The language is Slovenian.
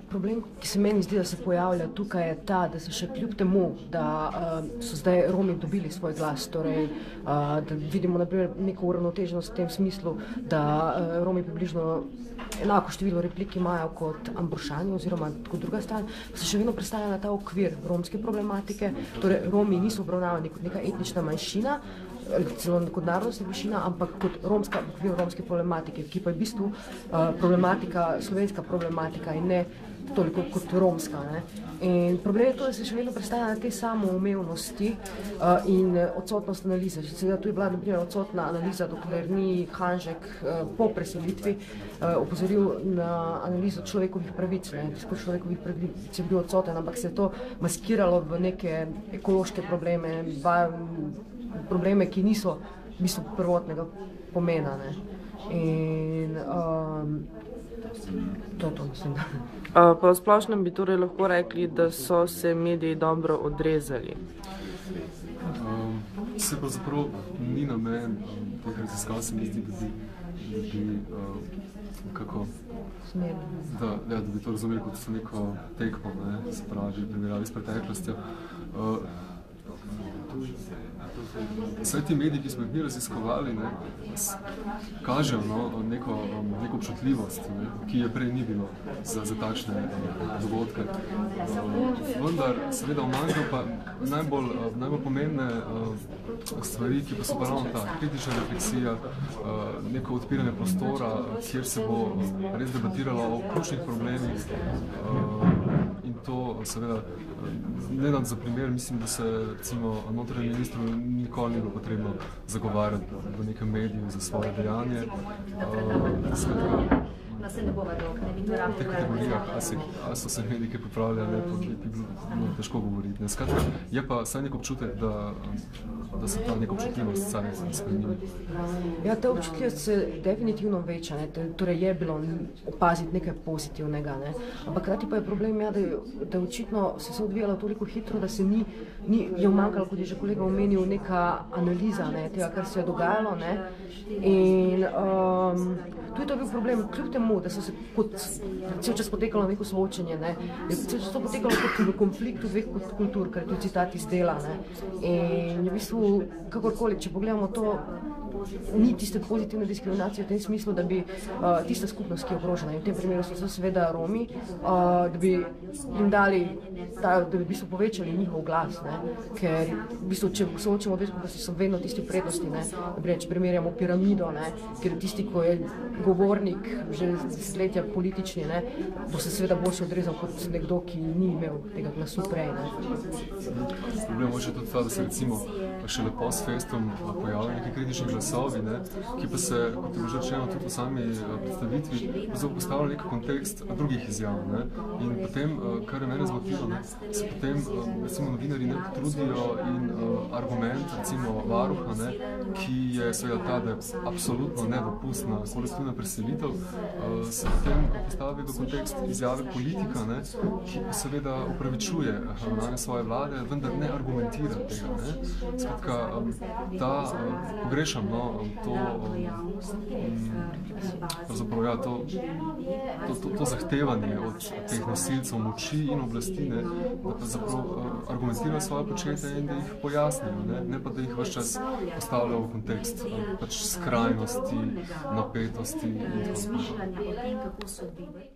Problem, ki se meni zdi, da se pojavlja tukaj, je ta, da se še kljub temu, da so zdaj Romi dobili svoj glas, torej da vidimo naprimer neko uravnoteženost v tem smislu, da Romi približno enako število replik imajo kot Ambrošani oziroma kot druga stran, pa se še vedno predstavlja na ta okvir romske problematike, torej Romi niso obravnavani kot neka etnična manjšina, celo kot narodnostna manjšina, ampak kot romske problematike, ki pa je v bistvu problematika, slovenska problematika in ne toliko kot romska. Ne? In problem je to, da se še vedno predstavlja na te samoumevnosti in odsotnost analize. Seveda tu je bila naprimer odsotna analiza, dokler ni Hanžek po preselitvi opozoril na analizo človekovih pravic. Diskurs človekovih pravic je bil odsoten, ampak se je to maskiralo v neke ekološke probleme, probleme, ki niso v bistvu prvotnega pomena. Ne? In to mislim. Pa v splošnem bi torej lahko rekli, da so se mediji dobro odrezali. Se pravzaprav ni namen teh raziskav, se mi zdi, da bi kako da bi to razumeli kot so neko tekmo, se pravi, primerjavi s preteklostjo. Vse ti mediji, ki smo jih mi raziskovali, kažejo neko občutljivost, ki je prej ni bilo za takšne dogodke. Vendar seveda omanjka pa najbolj pomembne stvari, ki pa so pa ravno ta kritična refleksija, neko odpiranje prostora, kjer se bo res debatiralo o ključnih problemih. In to seveda, ne dam za primer, mislim, da se recimo notranjem ministru nikoli ni bilo potrebno zagovarjati v nekem mediju za svoje dejanje. V teh kategorijah, ali so se mediji kaj pripravljali, bi bilo težko govoriti. Skratka, je pa vsaj nek občutek, da se ta neka občutljivost sami spremenili. Ja, ta občutljivost se definitivno veča, torej je bilo opaziti nekaj pozitivnega, ampak hkrati pa je problem, da očitno se je odvijalo toliko hitro, da se je umanjkalo, kot je že kolega omenil, neka analiza tega, kar se je dogajalo. In tu je to bil problem, kljub temu, da so se cel čas potekalo neko soočenje, cel čas to potekalo kot v konfliktu dveh kultur, kar je tudi citat iz Dela. In v bistvu, kakorkoli, če pogledamo to, ni tiste pozitivne diskriminacije v tem smislu, da bi tista skupnost, ki je ogrožena, in v tem primeru so seveda Romi, da bi jim dali, da bi v bistvu povečali njihov glas, ker v bistvu, če soočimo dve skupnosti, so vedno tisti v prednosti, če primerjamo piramido, ker tisti, ko je govornik že desetletja politični, bo se seveda boljše odrezal kot nekdo, ki ni imel tega glasu prej. Problem je tudi ta, da se recimo šele po s festom pojavljajo neki kritični glasovi, ki pa se, kot je bilo že rečeno tudi v sami predstavitvi, postavlja nek kontekst drugih izjav. In potem, kar je mene zmotilo, se potem recimo novinarji ne potrudijo in argument recimo varuha, ki je seveda ta, da je absolutno nedopustna kolektivna preselitev, se potem postavi v kontekst izjave politika, ki pa seveda upravičuje ravnanje svoje vlade, vendar ne argumentira tega. Skratka, pogrešam to zahtevanje od teh nosilcev moči in oblasti, da pravzaprav argumentirajo svoje početje in da jih pojasnijo, ne pa da jih ves čas postavljajo v kontekst skrajnosti, napetosti in tako naprej.